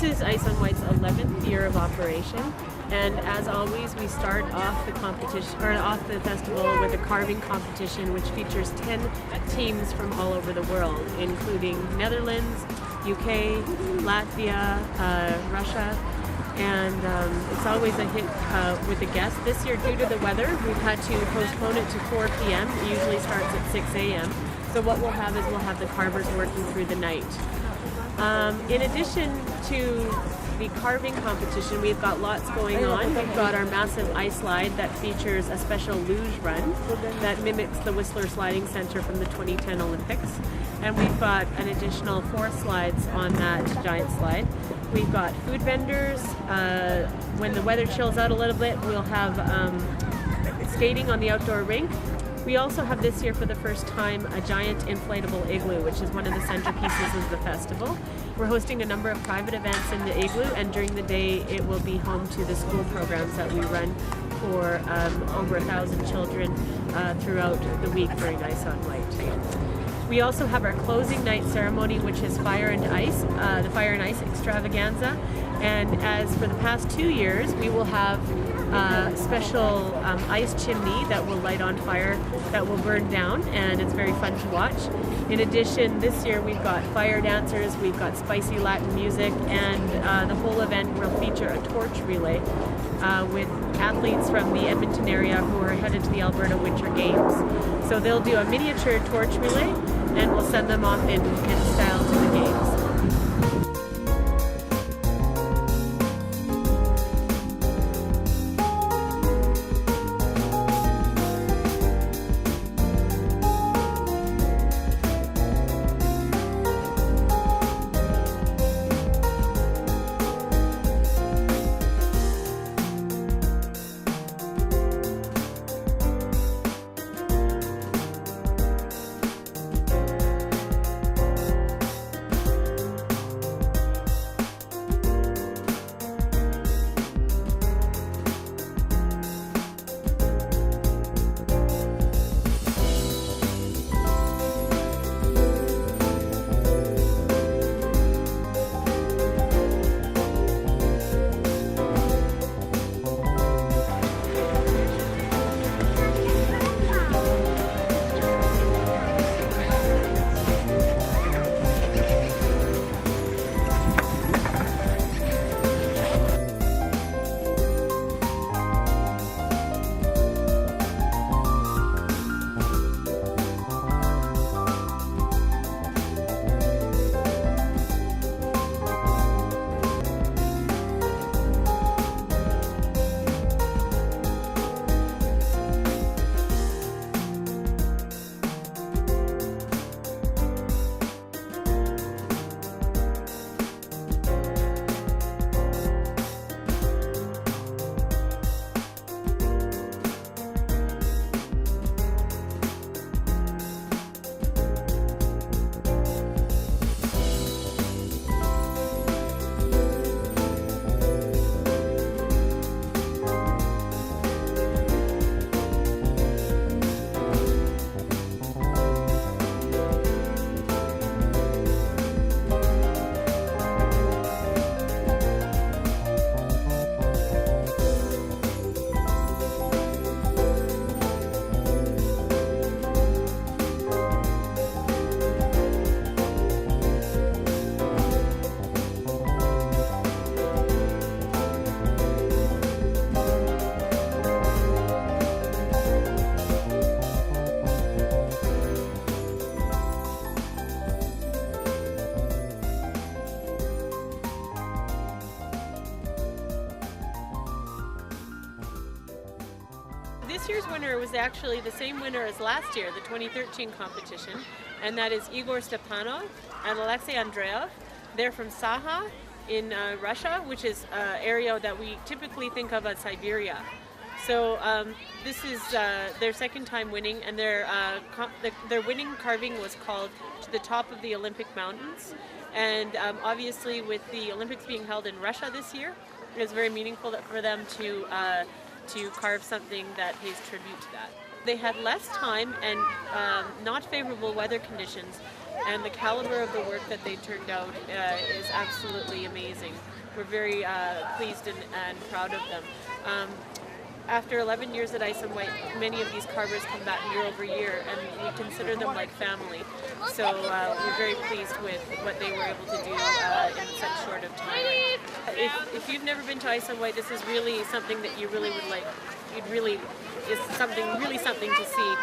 is Ice on Whyte's 11th year of operation, and as always, we start off the competition or off the festival with a carving competition, which features 10 teams from all over the world, including Netherlands, UK, Latvia, Russia, and it's always a hit with the guests. This year, due to the weather, we've had to postpone it to 4 p.m. It usually starts at 6 a.m. So what we'll have is we'll have the carvers working through the night. In addition to the carving competition, we've got lots going on. We've got our massive ice slide that features a special luge run that mimics the Whistler Sliding Center from the 2010 Olympics. And we've got an additional 4 slides on that giant slide. We've got food vendors. When the weather chills out a little bit, we'll have skating on the outdoor rink. We also have this year for the first time a giant inflatable igloo, which is one of the centerpieces of the festival. We're hosting a number of private events in the igloo, and during the day it will be home to the school programs that we run for over 1,000 children throughout the week during Ice on Whyte. We also have our closing night ceremony, which is Fire and Ice, the Fire and Ice extravaganza. And as for the past 2 years, we will have special ice chimney that will light on fire that will burn down, and it's very fun to watch. In addition, this year we've got fire dancers, we've got spicy Latin music, and the whole event will feature a torch relay with athletes from the Edmonton area who are headed to the Alberta Winter Games. So they'll do a miniature torch relay, and we'll send them off in style to the games. This year's winner was actually the same winner as last year, the 2013 competition, and that is Igor Stepanov and Alexei Andreev. They're from Saha in Russia, which is an area that we typically think of as Siberia. So this is their second time winning, and their winning carving was called To the Top of the Olympic Mountains. And obviously with the Olympics being held in Russia this year, it was very meaningful for them to carve something that pays tribute to that. They had less time and not favorable weather conditions, and the caliber of the work that they turned out is absolutely amazing. We're very pleased and proud of them. After 11 years at Ice and Whyte, many of these carvers come back year over year, and we consider them like family. So we're very pleased with what they were able to do in such short of time. If you've never been to Ice and Whyte, this is really something that you really would like. Is something to see.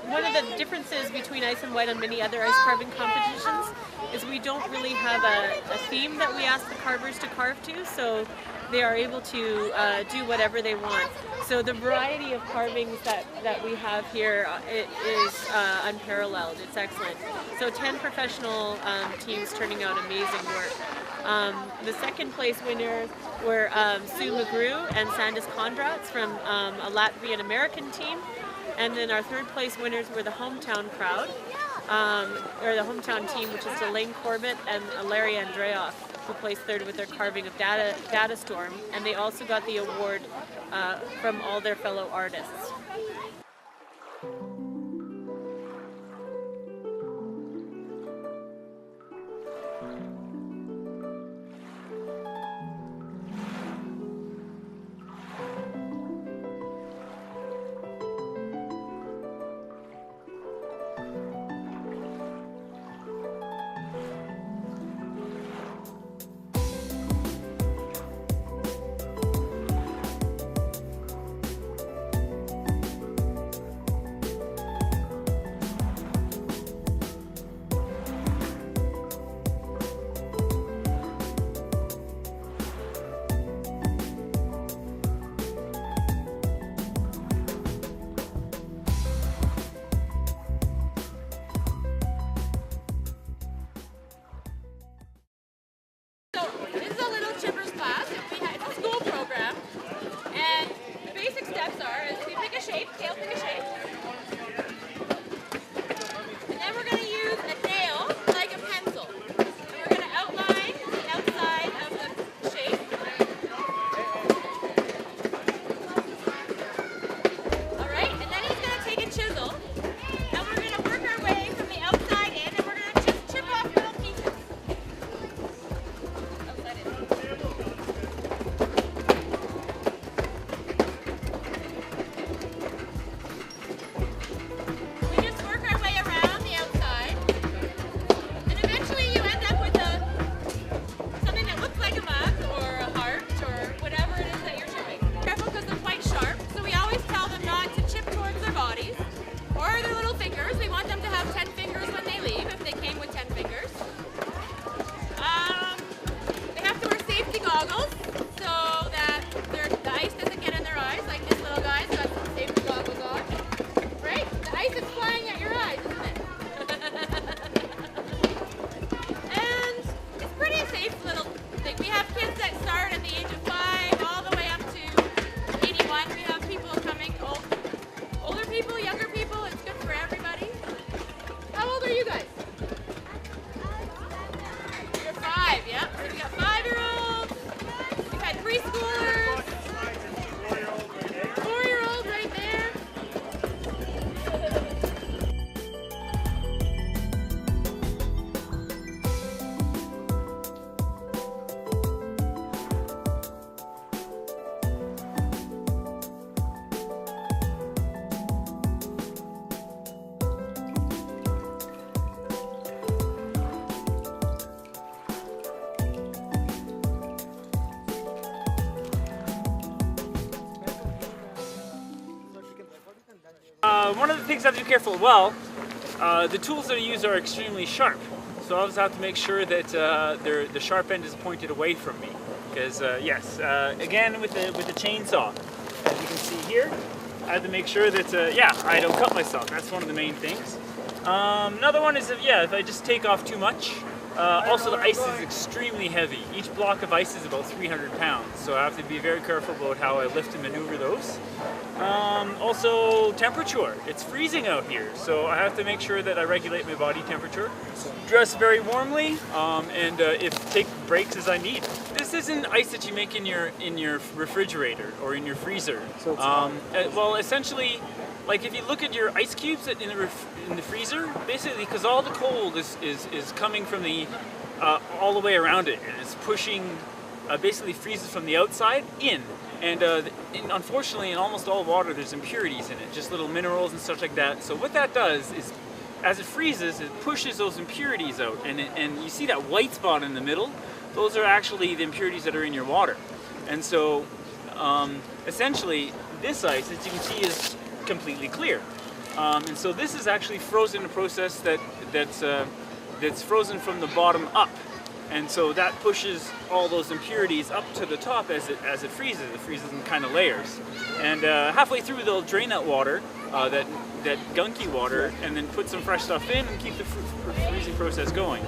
One of the differences between Ice and Whyte and many other ice carving competitions is we don't really have a theme that we ask the carvers to carve to, so they are able to do whatever they want. So the variety of carvings that we have here is unparalleled. It's excellent. So 10 professional teams turning out amazing work. The second place winners were Sue McGrew and Sandis Kondrats from a Latvian American team. And then our third place winners were the hometown crowd, or the hometown team, which is Elaine Corbett and Larry Andreoff, who placed third with their carving of Data Storm. And they also got the award from all their fellow artists. One of the things I have to be careful, well, the tools that I use are extremely sharp. So I always have to make sure that the sharp end is pointed away from me. Because yes, again with the chainsaw, as you can see here, I have to make sure that, yeah, I don't cut myself. That's one of the main things. Another one is, if I just take off too much. Also, the ice is extremely heavy. Each block of ice is about 300 pounds, so I have to be very careful about how I lift and maneuver those. Also, temperature. It's freezing out here, so I have to make sure that I regulate my body temperature. Dress very warmly, and take breaks as I need. This isn't ice that you make in your refrigerator or in your freezer. So well, essentially, like if you look at your ice cubes in the freezer, basically because all the cold is coming from the all the way around it, and it's pushing basically freezes from the outside in. And unfortunately, in almost all water, there's impurities in it, just little minerals and stuff like that. So what that does is, as it freezes, it pushes those impurities out, and you see that white spot in the middle. Those are actually the impurities that are in your water. And so, essentially, this ice, as you can see, is completely clear. And so this is actually frozen in a process that's frozen from the bottom up. And so that pushes all those impurities up to the top as it freezes. It freezes in kind of layers. And halfway through, they'll drain that water, that gunky water, and then put some fresh stuff in and keep the freezing process going.